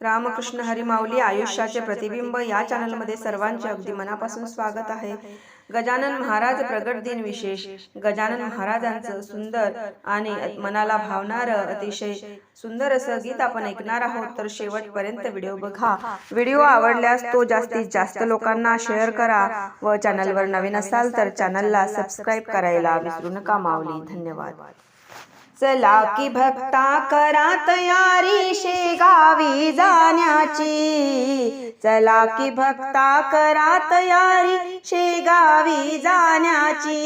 रामकृष्ण हरी माऊली आयुष्याचे प्रतिबिंब या चॅनलमध्ये सर्वांचे अगदी मनापासून स्वागत आहे। गजानन महाराज प्रगट दिन विशेष। गजानन महाराजांचं सुंदर आणि मनाला भावणारं अतिशय सुंदर असं गीत आपण ऐकणार आहोत, तर शेवटपर्यंत व्हिडिओ बघा। व्हिडिओ आवडल्यास तो जास्तीत जास्त लोकांना शेअर करा व चॅनलवर नवीन असाल तर चॅनलला सबस्क्राईब करायला विसरू नका माऊली। धन्यवाद। चला की भक्ता करा तयारी शेगावी जाण्याची, चला की भक्ता करा तयारी शेगावी जाण्याची।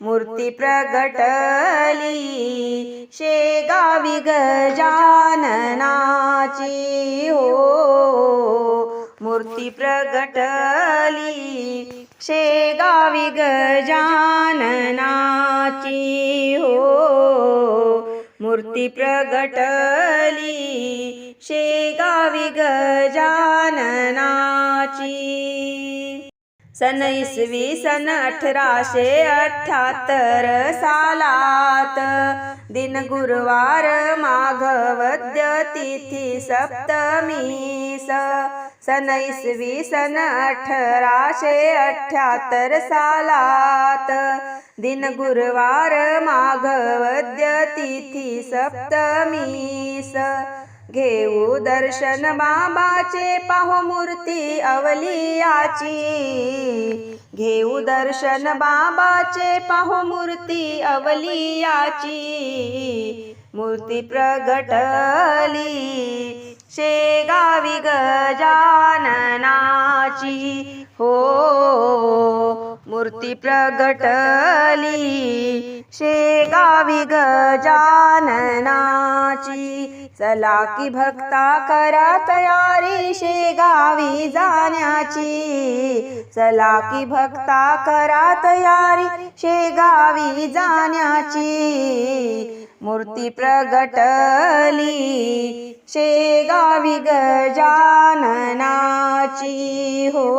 मूर्ती प्रगटली शेगावी गजाननाची, हो मूर्ती प्रगटली शेगावी गजाननाची, हो मूर्ती प्रगटली शेगावी गजाननाची। सन इसवी सन 1878 सालात दिन गुरुवार माघवद्य तिथी सप्तमीस। सन इसवी सन 1878 सालात दिन गुरुवार माघवद्य तिथी सप्तमीस। घेऊ दर्शन बाबाचे पाहू मूर्ती अवलियाची, घेऊ दर्शन बाबाचे पाहू मूर्ती अवलियाची। मूर्ती प्रगटली शेगावी गजाननाची, हो मूर्ती प्रगटली शेगावी गजाननाची। चला की भक्ता करा तयारी शेगावी जाण्याची, चला की भक्ता करा तयारी शेगावी जाण्याची। मूर्ती प्रगटली शेगावी गजाननाची, हो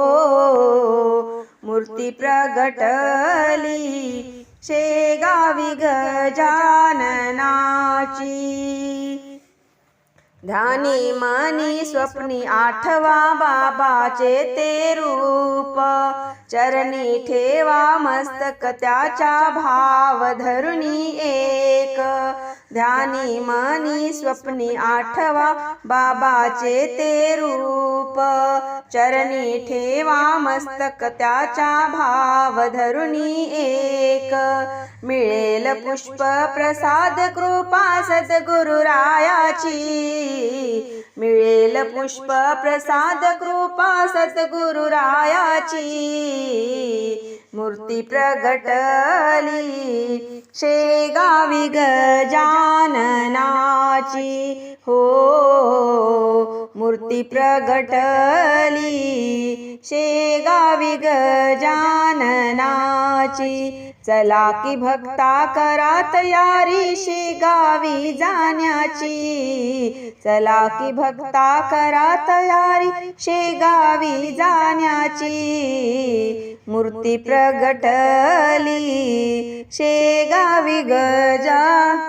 मूर्ती प्रगटली शेगावी गजाननाची। ध्यानी मनी स्वप्नी आठवा बाबाचे ते रूप, चरणी ठेवा मस्तक त्याच्या भाव धरुणी एक। ध्यानी मनी स्वप्नी आठवा बाबाचे ते रूप, चरणी ठेवा मस्तक त्याच्या भाव धरुणी एक। मिळेल पुष्प प्रसाद कृपा सद्गुरुरायाची, मिळेल पुष्प प्रसाद कृपा सद्गुरुरायाची। मूर्ती प्रगटली शेगावी गजाननाची, हो मूर्ती प्रगटली शेगावी गजाननाची। चला की भक्ता करा तयारी शेगावी जाण्याची, चला की भक्ता करा तयारी शेगावी जाण्याची। मूर्ती प्रगटली शेगावी गजाननाची,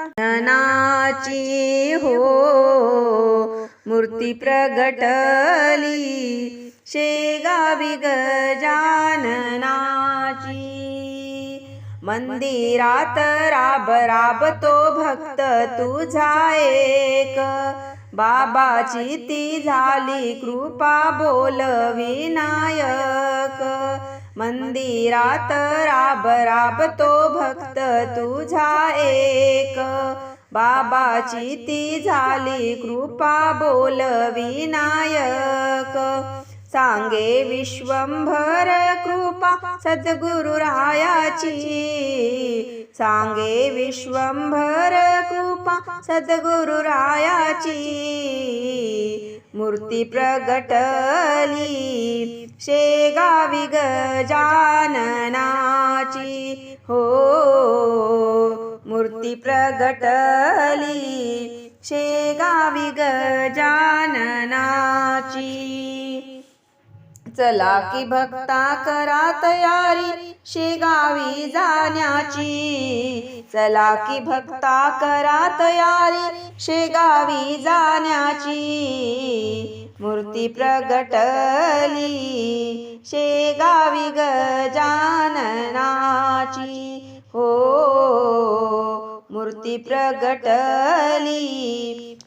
हो मूर्ती प्रगटली शेगावी गजाननाची। मंदिरात राब राबतो भक्त तुझा एक, बाबाची ती झाली कृपा बोल विनायक। मंदिरात राब राबतो भक्त तुझा एक, बाबाची ती झाली कृपा बोल विनायक। सांगे विश्वंभर कृपा सद्गुरुरायाची, सांगे विश्वंभर कृपा सद्गुरुरायाची। मूर्ती प्रगटली शेगावी गजाननाची, हो मूर्ती प्रगटली शेगावी गजाननाची। चला की भक्ता करा तयारी शेगावी जाण्याची, चला की भक्ता करा तयारी शेगावी जाण्याची, मूर्ती प्रगटली शेगावी गजाननाची, हो मूर्ती प्रगटली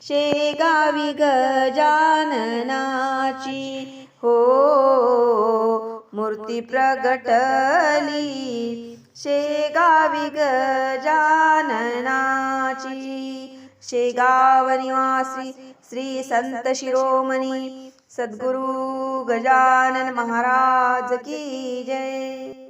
शेगावी गजाननाची, हो मूर्ती प्रगटली शेगावी गजाननाची। शेगाव निवासी श्री संत शिरोमणी सद्गुरु गजानन महाराज की जय।